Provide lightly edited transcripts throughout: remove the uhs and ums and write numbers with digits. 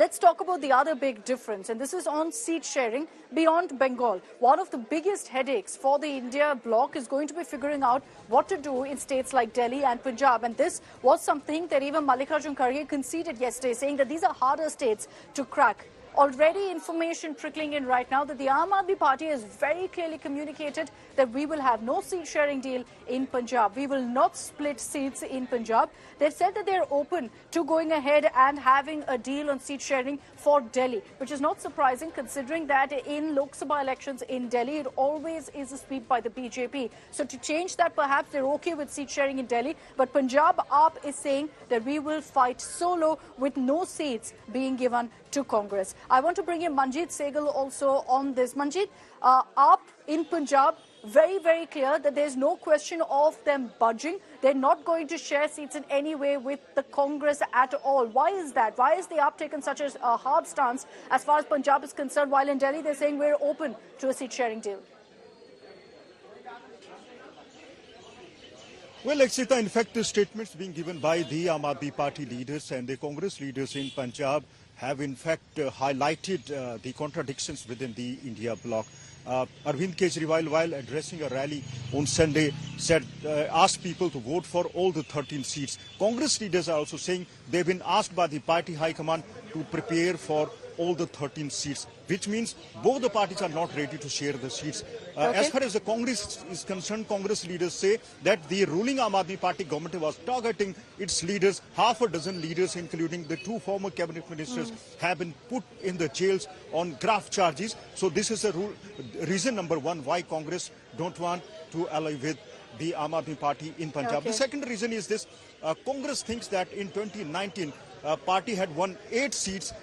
Let's talk about the other big difference, and this is on seat sharing beyond Bengal. One of the biggest headaches for the India bloc is going to be figuring out what to do in states like Delhi and Punjab. And this was something that even Mallikarjun Kharge conceded yesterday, saying that these are harder states to crack. Already information trickling in right now that the Aam Aadmi Party has very clearly communicated that we will have no seat sharing deal in Punjab. We will not split seats in Punjab. They've said that they're open to going ahead and having a deal on seat sharing for Delhi, which is not surprising considering that in Lok Sabha elections in Delhi, it always is a sweep by the BJP. So to change that, perhaps they're okay with seat sharing in Delhi. But Punjab AAP is saying that we will fight solo with no seats being given to Congress. I want to bring in Manjeet Sehgal also on this. Manjeet, AAP in Punjab, very, very clear that there's no question of them budging. They're not going to share seats in any way with the Congress at all. Why is that? Why is the AAP taken such a hard stance as far as Punjab is concerned, while in Delhi they're saying we're open to a seat sharing deal? Well, Akshita, in fact, the statements being given by the Aam Aadmi Party leaders and the Congress leaders in Punjab have in fact highlighted the contradictions within the India bloc. Arvind Kejriwal, while addressing a rally on Sunday, said asked people to vote for all the 13 seats. Congress leaders are also saying they've been asked by the party high command to prepare for all the 13 seats, which means both the parties are not ready to share the seats. As far as the Congress is concerned, Congress leaders say that the ruling Aam Aadmi Party government was targeting its leaders. Half a dozen leaders, including the two former cabinet ministers, have been put in the jails on graft charges. So this is a reason number one why Congress don't want to ally with the Aam Aadmi Party in Punjab. The second reason is this. Congress thinks that in 2019, party had won 8 seats,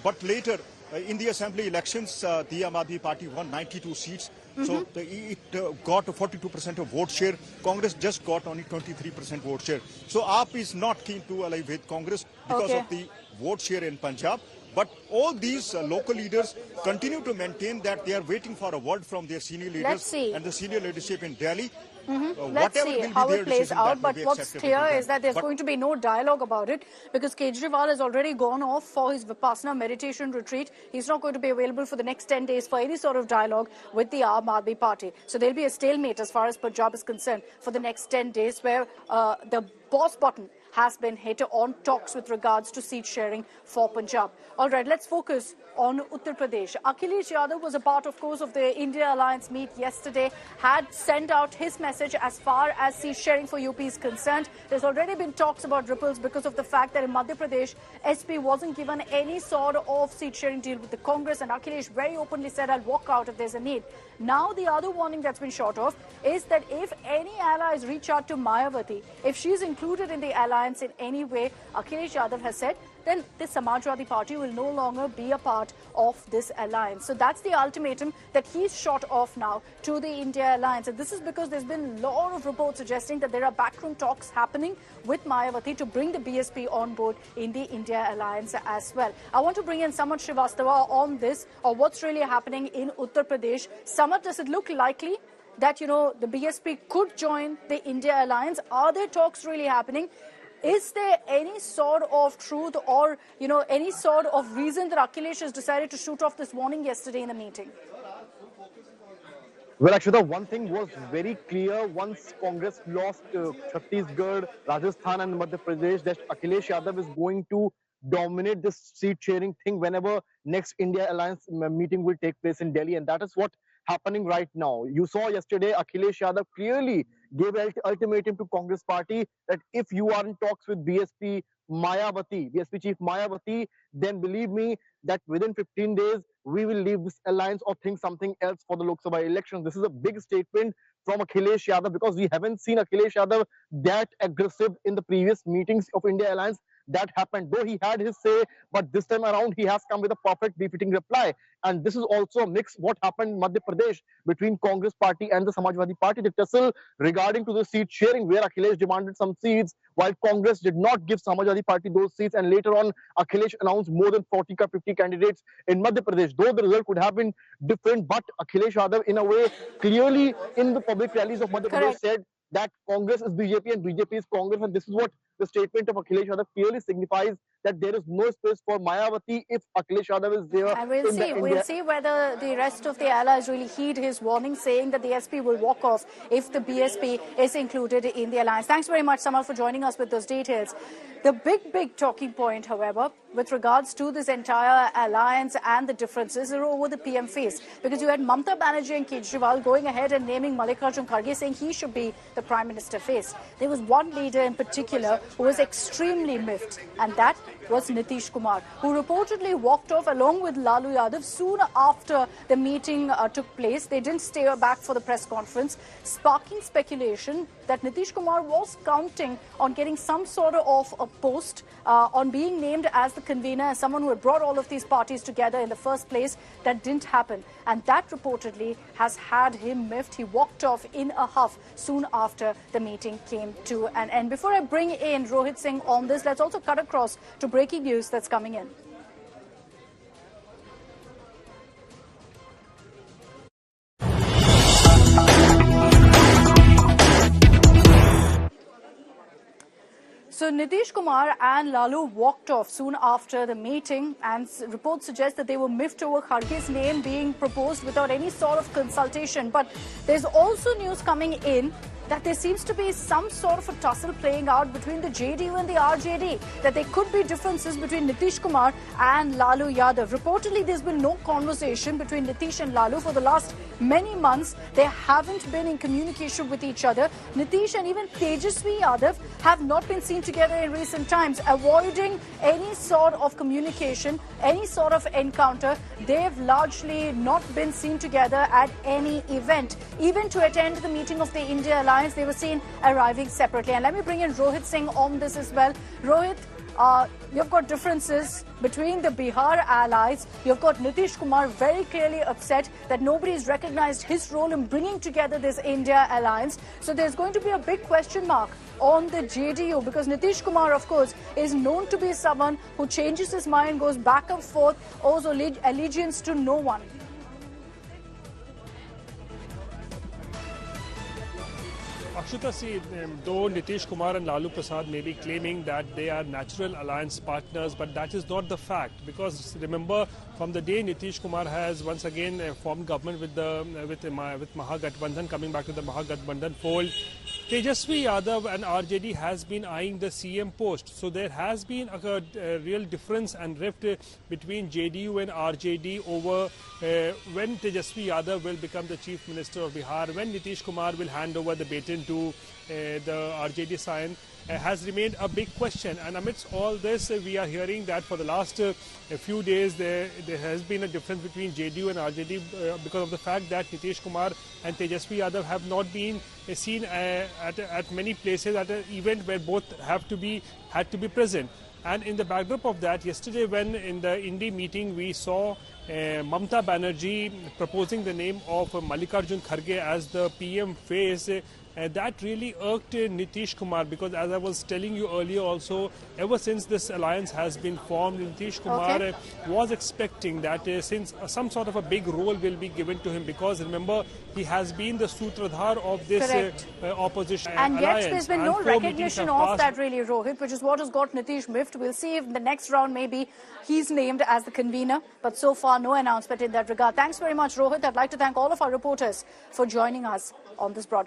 but later in the assembly elections, the Aam Aadmi Party won 92 seats. So it got 42% of vote share. Congress just got only 23% vote share. So AAP is not keen to ally with Congress because of the vote share in Punjab. But all these local leaders continue to maintain that they are waiting for a word from their senior leaders and the senior leadership in Delhi. Let's see how it plays out. But what's clear is that there's going to be no dialogue about it because Kejriwal has already gone off for his Vipassana meditation retreat. He's not going to be available for the next 10 days for any sort of dialogue with the Aam Aadmi Party. So there'll be a stalemate as far as Punjab is concerned for the next 10 days where the pause button has been hit on talks with regards to seat sharing for Punjab. All right, let's focus on Uttar Pradesh. Akhilesh Yadav was a part, of course, of the India Alliance meet yesterday, had sent out his message as far as seat sharing for UP is concerned. There's already been talks about ripples because of the fact that in Madhya Pradesh, SP wasn't given any sort of seat sharing deal with the Congress, and Akhilesh very openly said, I'll walk out if there's a need. Now, the other warning that's been shot of is that if any allies reach out to Mayawati, if she's included in the alliance in any way, Akhilesh Yadav has said, then the Samajwadi Party will no longer be a part of this alliance. So that's the ultimatum that he's shot off now to the India Alliance. And this is because there's been a lot of reports suggesting that there are backroom talks happening with Mayawati to bring the BSP on board in the India Alliance as well. I want to bring in Samad Srivastava on this, or what's really happening in Uttar Pradesh. Samad, does it look likely that, the BSP could join the India Alliance? Are there talks really happening? Is there any sort of truth or, any sort of reason that Akhilesh has decided to shoot off this warning yesterday in the meeting? Well, actually, the one thing was very clear once Congress lost Chhattisgarh, Rajasthan and Madhya Pradesh, that Akhilesh Yadav is going to dominate this seat sharing thing whenever next India Alliance meeting will take place in Delhi. And that is what happening right now. You saw yesterday Akhilesh Yadav clearly gave an ultimatum to Congress party that if you are in talks with BSP chief Mayawati, then believe me that within 15 days we will leave this alliance or think something else for the Lok Sabha elections. This is a big statement from Akhilesh Yadav because we haven't seen Akhilesh Yadav that aggressive in the previous meetings of India Alliance. That happened, though he had his say, but this time around he has come with a perfect befitting reply. And this is also a mix what happened in Madhya Pradesh between Congress party and the Samajwadi Party, the tussle regarding to the seat sharing where Akhilesh demanded some seats while Congress did not give Samajwadi Party those seats, and later on Akhilesh announced more than 40 or 50 candidates in Madhya Pradesh, though the result could have been different. But Akhilesh Yadav in a way clearly in the public rallies of Madhya Pradesh said that Congress is BJP and BJP is Congress, and this is what the statement of Akhilesh Yadav clearly signifies that there is no space for Mayawati if Akhilesh Yadav is there. And we'll see whether the rest of the allies really heed his warning, saying that the SP will walk off if the BSP is included in the alliance. Thanks very much, Samal, for joining us with those details. The big talking point, however, with regards to this entire alliance and the differences are over the PM face. Because you had Mamata Banerjee and Kejriwal going ahead and naming Mallikarjun Kharge, saying he should be the Prime Minister face. There was one leader in particular who was extremely miffed, and that was Nitish Kumar, who reportedly walked off along with Lalu Yadav soon after the meeting took place. They didn't stay back for the press conference, sparking speculation that Nitish Kumar was counting on getting some sort of a post, on being named as the convener, as someone who had brought all of these parties together in the first place. That didn't happen, and that reportedly has had him miffed. He walked off in a huff soon after the meeting came to an end. Before I bring in Rohit Singh on this, let's also cut across to breaking news that's coming in. So Nitish Kumar and Lalu walked off soon after the meeting, and reports suggest that they were miffed over Kharge's name being proposed without any sort of consultation. But there's also news coming in that there seems to be some sort of a tussle playing out between the JDU and the RJD, that there could be differences between Nitish Kumar and Lalu Yadav. Reportedly, there's been no conversation between Nitish and Lalu for the last many months. They haven't been in communication with each other. Nitish and even Tejaswi Yadav have not been seen together in recent times, avoiding any sort of communication, any sort of encounter. They've largely not been seen together at any event. Even to attend the meeting of the India Alliance, they were seen arriving separately. And let me bring in Rohit Singh on this as well. Rohit, you've got differences between the Bihar allies. You've got Nitish Kumar very clearly upset that nobody's recognized his role in bringing together this India alliance. So there's going to be a big question mark on the JDU, because Nitish Kumar, of course, is known to be someone who changes his mind, goes back and forth, owes allegiance to no one. Akshuta, see, though Nitish Kumar and Lalu Prasad may be claiming that they are natural alliance partners, but that is not the fact. Because remember, from the day Nitish Kumar has once again formed government with Mahagathbandhan, coming back to the Mahagathbandhan fold, Tejaswi Yadav and RJD has been eyeing the CM post. So there has been a real difference and rift between JDU and RJD over when Tejaswi Yadav will become the Chief Minister of Bihar, when Nitish Kumar will hand over the baton to the RJD scion, has remained a big question. And amidst all this, we are hearing that for the last few days there has been a difference between JDU and RJD because of the fact that Nitish Kumar and Tejaswi Yadav have not been seen at many places at an event where both had to be present. And in the backdrop of that, yesterday when in the Indy meeting we saw Mamata Banerjee proposing the name of Mallikarjun Kharge as the PM face, that really irked Nitish Kumar, because as I was telling you earlier also, ever since this alliance has been formed, Nitish Kumar was expecting that since some sort of a big role will be given to him, because remember, he has been the Sutradhar of this opposition and alliance. Yet there's been no recognition of that really, Rohit, which is what has got Nitish miffed. We'll see if in the next round maybe he's named as the convener, but so far no announcement in that regard. Thanks very much, Rohit. I'd like to thank all of our reporters for joining us on this broadcast.